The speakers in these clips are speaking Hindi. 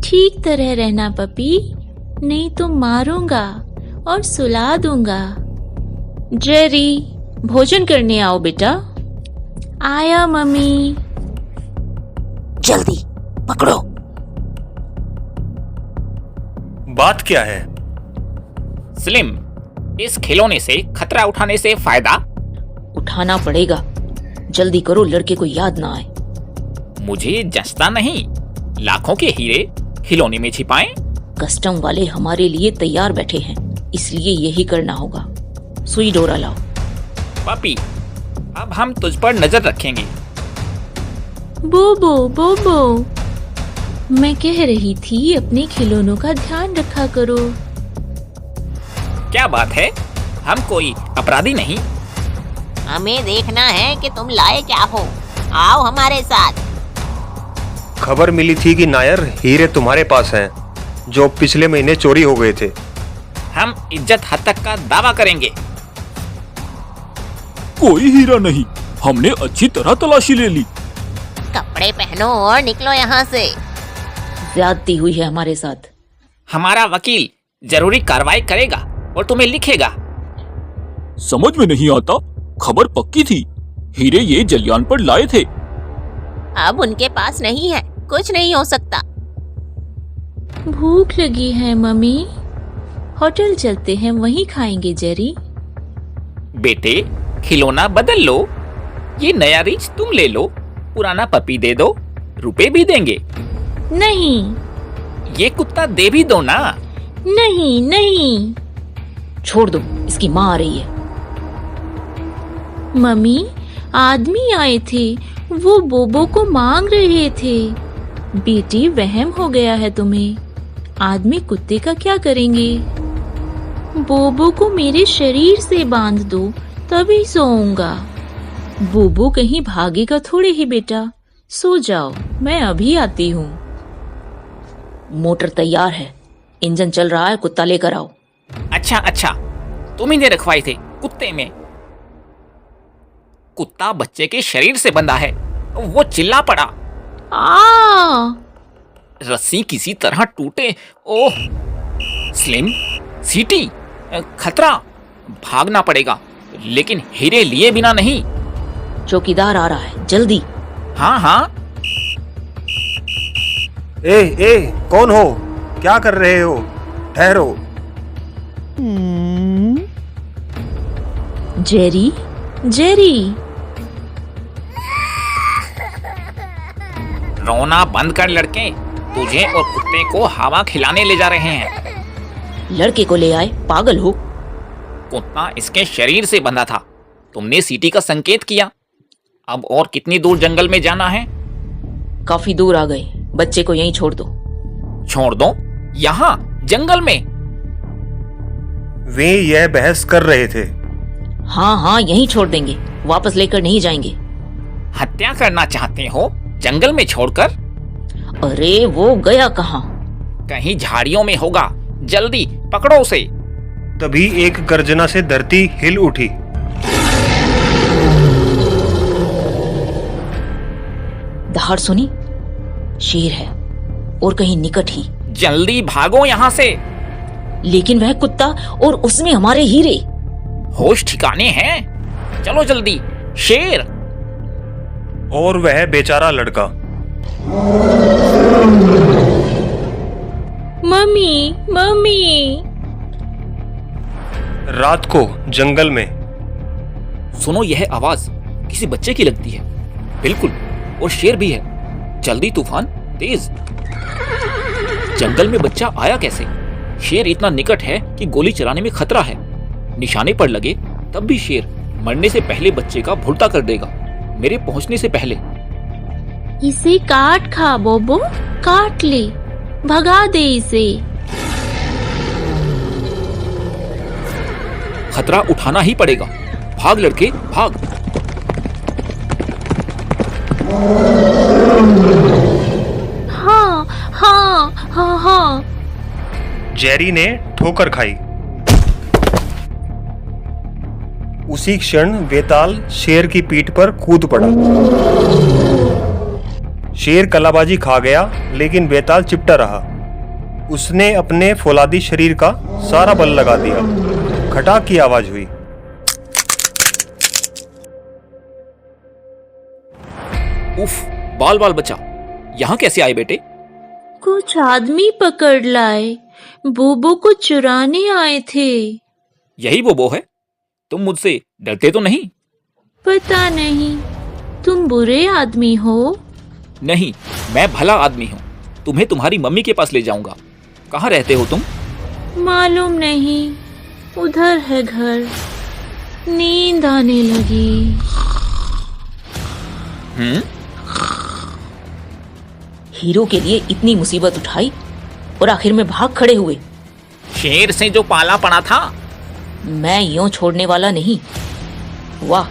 ठीक तरह रहना पपी, नहीं तो मारूंगा और सुला दूंगा। जेरी, भोजन करने आओ बेटा। आया मम्मी। जल्दी पकड़ो। बात क्या है? स्लिम, इस खिलौने से खतरा उठाने से फायदा? उठाना पड़ेगा, जल्दी करो, लड़के को याद ना आए। मुझे जचता नहीं, लाखों के हीरे खिलौने में छिपाएं। कस्टम वाले हमारे लिए तैयार बैठे हैं, इसलिए यही करना होगा। सुई डोरा लाओ। पापी, अब हम तुझ पर नजर रखेंगे। बोबो बोबो, मैं कह रही थी अपने खिलौनों का ध्यान रखा करो। क्या बात है, हम कोई अपराधी नहीं। हमें देखना है कि तुम लाए क्या हो। आओ हमारे साथ। खबर मिली थी कि नायर, हीरे तुम्हारे पास हैं, जो पिछले महीने चोरी हो गए थे। हम इज्जत हद तक का दावा करेंगे। कोई हीरा नहीं, हमने अच्छी तरह तलाशी ले ली। कपड़े पहनो और निकलो यहाँ से। ज्यादती हुई है हमारे साथ। हमारा वकील जरूरी कार्रवाई करेगा और तुम्हें लिखेगा। समझ में नहीं आता, खबर पक्की थी, हीरे ये जलियान पर लाए थे। अब उनके पास नहीं है, कुछ नहीं हो सकता। भूख लगी है मम्मी, होटल चलते हैं, वहीं खाएंगे जेरी। बेटे, खिलौना बदल लो, ये नया रिच तुम ले लो, पुराना पपी दे दो, रुपए भी देंगे। नहीं ये कुत्ता दे भी दो ना। नहीं नहीं। छोड़ दो, इसकी माँ आ रही है। मम्मी, आदमी आए थे, वो बोबो को मांग रहे थे। बेटी, वहम हो गया है तुम्हें। आदमी कुत्ते का क्या करेंगे? बोबो को मेरे शरीर से बांध दो, तभी सोऊंगा। बोबो कहीं भागेगा थोड़े ही बेटा। सो जाओ, मैं अभी आती हूँ। मोटर तैयार है, इंजन चल रहा है, कुत्ता लेकर आओ। अच्छा, तुम ही ने रखवाए थे कुत्ते में। कुत्ता बच्चे के शरीर से बंधा है, वो चिल्ला पड़ा। आ! रस्सी किसी तरह टूटे। ओह! स्लिम, सीटी, खतरा, भागना पड़ेगा, लेकिन हीरे लिए बिना नहीं। चौकीदार आ रहा है, जल्दी। हाँ। ए, कौन हो? क्या कर रहे हो? ठहरो। Jerry, Jerry. रोना बंद कर लड़के, तुझे और कुत्ते को हवा खिलाने ले जा रहे हैं। लड़के को ले आए, पागल हो? कुत्ता इसके शरीर से बंधा था, तुमने सीटी का संकेत किया। अब और कितनी दूर जंगल में जाना है? काफी दूर आ गए, बच्चे को यहीं छोड़ दो। छोड़ दो? यहाँ जंगल में? वे यह बहस कर रहे थे। हाँ, यहीं छोड़ देंगे, वापस लेकर नहीं जाएंगे। हत्या करना चाहते हो जंगल में छोड़कर? अरे वो गया कहाँ? कहीं झाड़ियों में होगा, जल्दी पकड़ो उसे। तभी एक गर्जना से धरती हिल उठी। दहाड़ सुनी? शेर है, और कहीं निकट ही। जल्दी भागो यहाँ से। लेकिन वह कुत्ता और उसमें हमारे हीरे। होश ठिकाने हैं, चलो जल्दी। शेर और वह बेचारा लड़का। Mummy, mummy. रात को जंगल में। सुनो, यह आवाज किसी बच्चे की लगती है। बिल्कुल, और शेर भी है। जल्दी तूफान, तेज। जंगल में बच्चा आया कैसे? शेर इतना निकट है कि गोली चलाने में खतरा है। निशाने पर लगे तब भी शेर मरने से पहले बच्चे का भुर्ता कर देगा, मेरे पहुंचने से पहले। इसे काट खा बोबो, काट ले, भगा दे इसे। खतरा उठाना ही पड़ेगा। भाग लड़के, भाग। हाँ। जेरी ने ठोकर खाई। उसी क्षण वेताल शेर की पीठ पर कूद पड़ा। शेर कलाबाजी खा गया, लेकिन वेताल चिपटा रहा। उसने अपने फौलादी शरीर का सारा बल लगा दिया। खटाक की आवाज हुई। उफ, बाल बाल बचा, यहाँ कैसे आए बेटे? कुछ आदमी पकड़ लाए, बोबो को चुराने आए थे। यही बोबो है? तुम मुझसे डरते तो नहीं? पता नहीं, तुम बुरे आदमी हो? नहीं, मैं भला आदमी हूँ। तुम्हें तुम्हारी मम्मी के पास ले जाऊंगा। कहाँ रहते हो तुम? मालूम नहीं, उधर है घर। नींद आने लगी। हीरो के लिए इतनी मुसीबत उठाई और आखिर में भाग खड़े हुए। शेर से जो पाला पड़ा था। मैं यूं छोड़ने वाला नहीं। वाह,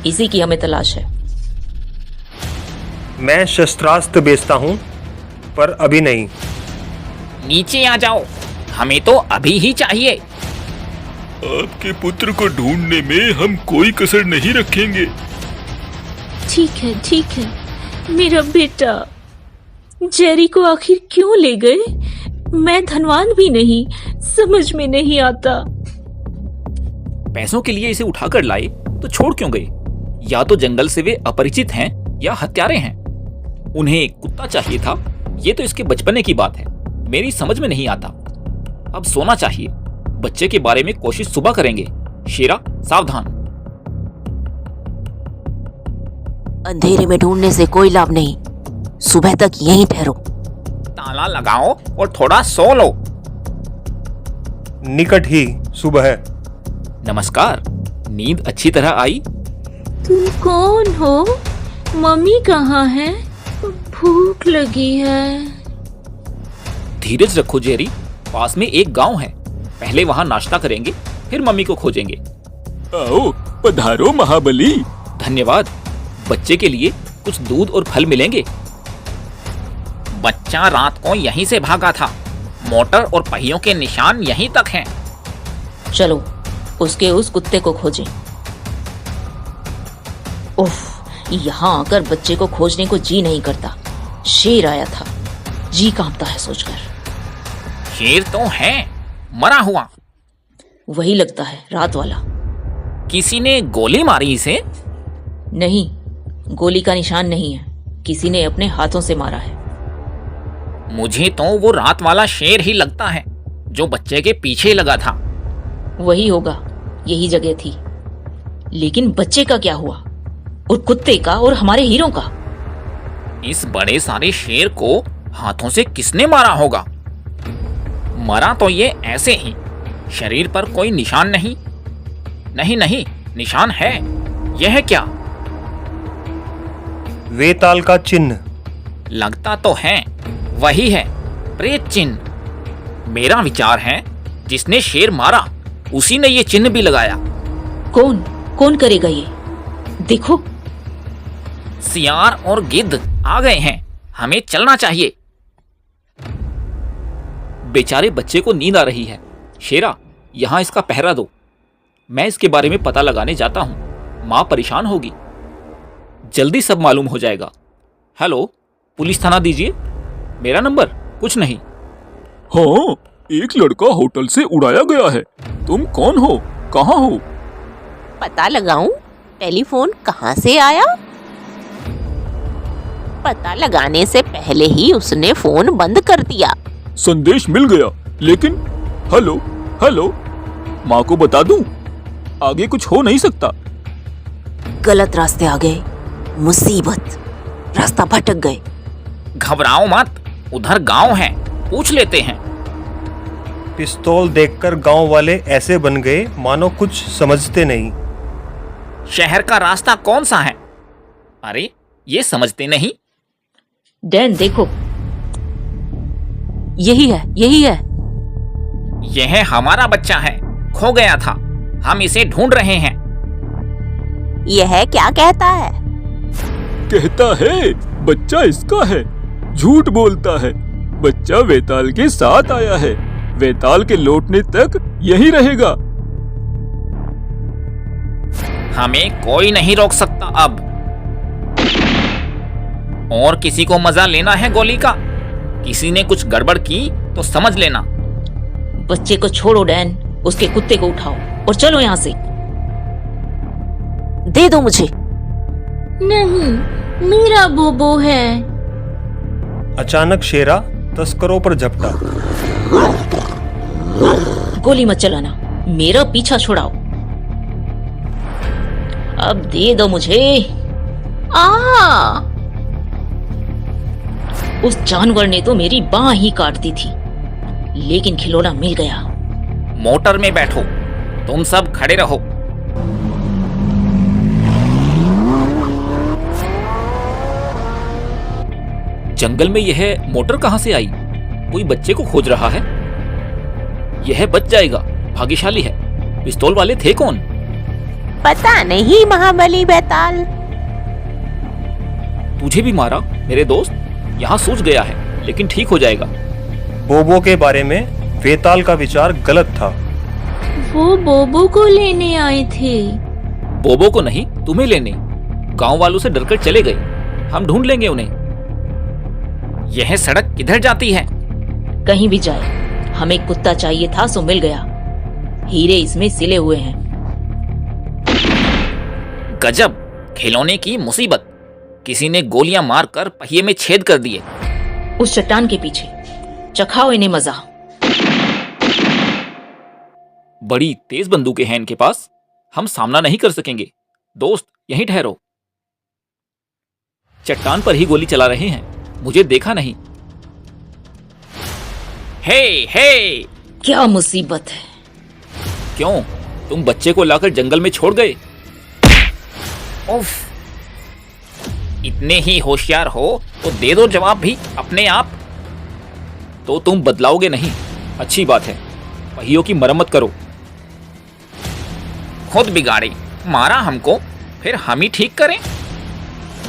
इसी की हमें तलाश है। मैं शस्त्रास्त्र बेचता हूँ, पर अभी नहीं। नीचे आ जाओ, हमें तो अभी ही चाहिए। आपके पुत्र को ढूंढने में हम कोई कसर नहीं रखेंगे। ठीक है, मेरा बेटा। जेरी को आखिर क्यों ले गए? मैं धनवान भी नहीं, समझ में नहीं आता। पैसों के लिए इसे उठाकर लाए तो छोड़ क्यों गए? या तो जंगल से वे अपरिचित हैं या हत्यारे हैं। उन्हें कुत्ता चाहिए था, ये तो इसके बचपने की बात है। मेरी समझ में नहीं आता। अब सोना चाहिए। बच्चे के बारे में कोशिश सुबह करेंगे। शेरा, सावधान। अंधेरे में ढूंढने से कोई लाभ नहीं, सुबह तक यहीं ठहरो। ताला लगाओ और थोड़ा सो लो। निकट ही सुबह है। नमस्कार, नींद अच्छी तरह आई? तुम कौन हो? मम्मी कहाँ है? भूख लगी है। धीरज रखो जेरी, पास में एक गांव है। पहले वहां नाश्ता करेंगे, फिर मम्मी को खोजेंगे। आओ, पधारो महाबली। धन्यवाद। बच्चे के लिए कुछ दूध और फल मिलेंगे। बच्चा रात को यहीं से भागा था। मोटर और पहियों के निशान यहीं तक हैं। चलो, उसके उस कुत्ते को खोजें। उफ, यहाँ आकर बच्चे को खोजने को जी नहीं करता। शेर आया था, जी कांपता है सोचकर। शेर तो है, मरा हुआ। वही लगता है, रात वाला। किसी ने गोली मारी इसे? नहीं, गोली का निशान नहीं है। किसी ने अपने हाथों से मारा है। मुझे तो वो रात वाला शेर ही लगता है जो बच्चे के पीछे लगा था। वही होगा, यही जगह थी। लेकिन बच्चे का क्या हुआ? और कुत्ते का और हमारे हीरो का? इस बड़े सारे शेर को हाथों से किसने मारा होगा? मरा तो ये ऐसे ही, शरीर पर कोई निशान नहीं। नहीं, निशान है। यह है क्या? वेताल का चिन्ह। लगता तो है, वही है, प्रेत चिन्ह। मेरा विचार है जिसने शेर मारा उसी ने ये चिन्ह भी लगाया। कौन करेगा ये? देखो, सियार और गिद्ध आ गए हैं। हमें चलना चाहिए। बेचारे बच्चे को नींद आ रही है। शेरा, यहाँ इसका पहरा दो। मैं इसके बारे में पता लगाने जाता हूँ। माँ परेशान होगी। जल्दी सब मालूम हो जाएगा। हेलो, पुलिस थाना दीजिए। मेरा नंबर कुछ नहीं। हाँ, एक लड़का होटल से उड़ाया गया है। तुम कौन हो? कहाँ हो? पता लगाऊं? टेलीफोन कहाँ से आया? पता लगाने से पहले ही उसने फोन बंद कर दिया। संदेश मिल गया, लेकिन हेलो, माँ को बता दूं? आगे कुछ हो नहीं सकता। गलत रास्ते आ गए, मुसीबत, रास्ता भटक गए। घबराओ मत, उधर गांव है, पूछ लेते हैं। पिस्तौल देखकर गांव वाले ऐसे बन गए मानो कुछ समझते नहीं। शहर का रास्ता कौन सा है? अरे, ये समझते नहीं। डैन देखो, यही है। यह हमारा बच्चा है, खो गया था। हम इसे ढूंढ रहे हैं। यह क्या कहता है? कहता है बच्चा इसका है। झूठ बोलता है। बच्चा वेताल के साथ आया है। वेताल के लौटने तक यही रहेगा। हमें कोई नहीं रोक सकता अब। और किसी को मजा लेना है गोली का? किसी ने कुछ गड़बड़ की तो समझ लेना। बच्चे को छोड़ो डैन, उसके कुत्ते को उठाओ और चलो यहाँ से। दे दो मुझे। नहीं, मेरा बोबो है। अचानक शेरा तस्करों पर झपटा। गोली मत चलाना, मेरा पीछा छुड़ाओ। अब दे दो मुझे। आ! उस जानवर ने तो मेरी बांह ही काट दी थी, लेकिन खिलौना मिल गया। मोटर में बैठो, तुम सब खड़े रहो। जंगल में यह मोटर कहां से आई? कोई बच्चे को खोज रहा है। यह बच जाएगा, भाग्यशाली है। पिस्तौल वाले थे कौन? पता नहीं महाबली बैताल। तुझे भी मारा मेरे दोस्त? यहाँ सूझ गया है, लेकिन ठीक हो जाएगा। बोबो के बारे में वेताल का विचार गलत था। वो बोबो को लेने आए थे। बोबो को नहीं, तुम्हें लेने। गांव वालों से डरकर चले गए। हम ढूंढ लेंगे उन्हें। यह सड़क किधर जाती है? कहीं भी जाए, हमें कुत्ता चाहिए था सो मिल गया। हीरे इसमें सिले हुए हैं। गजब, खिलौने की मुसीबत। किसी ने गोलियां मारकर पहिए में छेद कर दिए। उस चट्टान के पीछे चखाओ इन्हें मजा। बड़ी तेज बंदूकें हैं इनके पास, हम सामना नहीं कर सकेंगे। दोस्त, यहीं ठहरो। चट्टान पर ही गोली चला रहे हैं, मुझे देखा नहीं। हे हे! क्या मुसीबत है। क्यों, तुम बच्चे को लाकर जंगल में छोड़ गए? उफ! इतने ही होशियार हो तो दे दो जवाब भी अपने आप। तो तुम बदलाओगे नहीं, अच्छी बात है। पहियों की मरम्मत करो। खुद बिगाड़े, मारा हमको, फिर हम ही ठीक करें।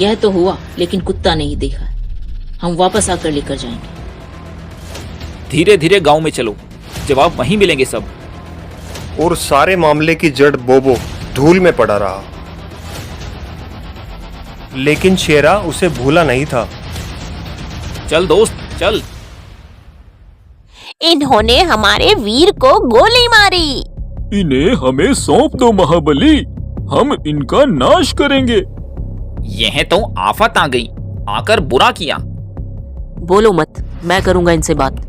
यह तो हुआ, लेकिन कुत्ता नहीं देखा। हम वापस आकर लेकर जाएंगे। धीरे धीरे गांव में चलो, जवाब वहीं मिलेंगे सब। और सारे मामले की जड़ बोबो धूल में पड़ा रहा, लेकिन शेरा उसे भूला नहीं था। चल दोस्त, चल। इन्होंने हमारे वीर को गोली मारी। इन्हें हमें सौंप दो महाबली, हम इनका नाश करेंगे। यह तो आफत आ गई, आकर बुरा किया। बोलो मत, मैं करूंगा इनसे बात।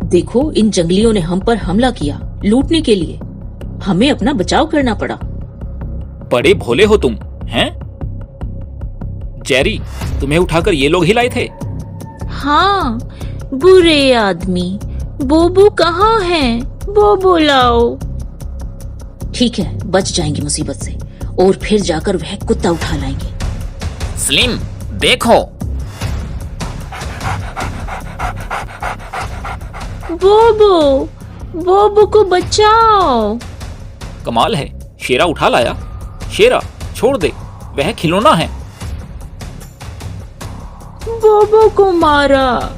देखो, इन जंगलियों ने हम पर हमला किया लूटने के लिए। हमें अपना बचाव करना पड़ा। बड़े भोले हो तुम, हैं? जेरी, तुम्हें उठाकर ये लोग ही लाए थे? हाँ, बुरे आदमी। बोबो कहाँ है? बोबो लाओ। ठीक है, बच जाएंगे मुसीबत से, और फिर जाकर वह कुत्ता उठा लाएंगे। स्लिम, देखो। बोबो, बोबो को बचाओ। कमाल है, शेरा उठा लाया। शेरा, छोड़ दे, वह खिलौना है। बोबो को मारा।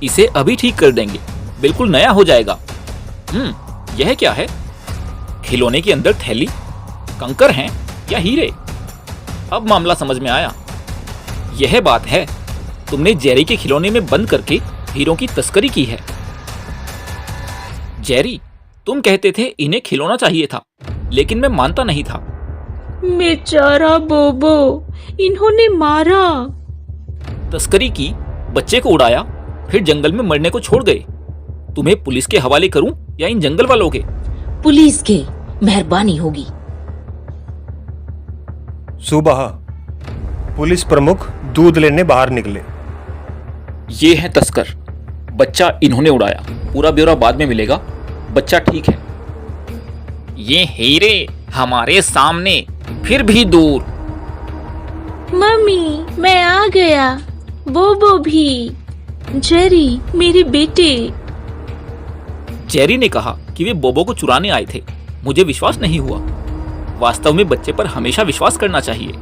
इसे अभी ठीक कर देंगे, बिल्कुल नया हो जाएगा। यह क्या है? खिलौने के अंदर थैली, कंकर हैं या हीरे? अब मामला समझ में आया। यह बात है, तुमने जेरी के खिलौने में बंद करके हीरों की तस्करी की है। जेरी, तुम कहते थे इन्हें खिलौना चाहिए था, लेकिन मैं मानता नहीं था। बेचारा बोबो, इन्होंने मारा। तस्करी की, बच्चे को उड़ाया, फिर जंगल में मरने को छोड़ गए। तुम्हें पुलिस के हवाले करूं या इन जंगल वालों के? पुलिस के, मेहरबानी होगी। सुबह पुलिस प्रमुख दूध लेने बाहर निकले। ये है तस्कर, बच्चा इन्होंने उड़ाया। पूरा ब्यौरा बाद में मिलेगा, बच्चा ठीक है। ये हीरे हमारे सामने, फिर भी दूर। मम्मी, मैं आ गया। बोबो भी। जेरी, मेरे बेटे। जेरी ने कहा कि वे बोबो को चुराने आए थे। मुझे विश्वास नहीं हुआ। वास्तव में बच्चे पर हमेशा विश्वास करना चाहिए।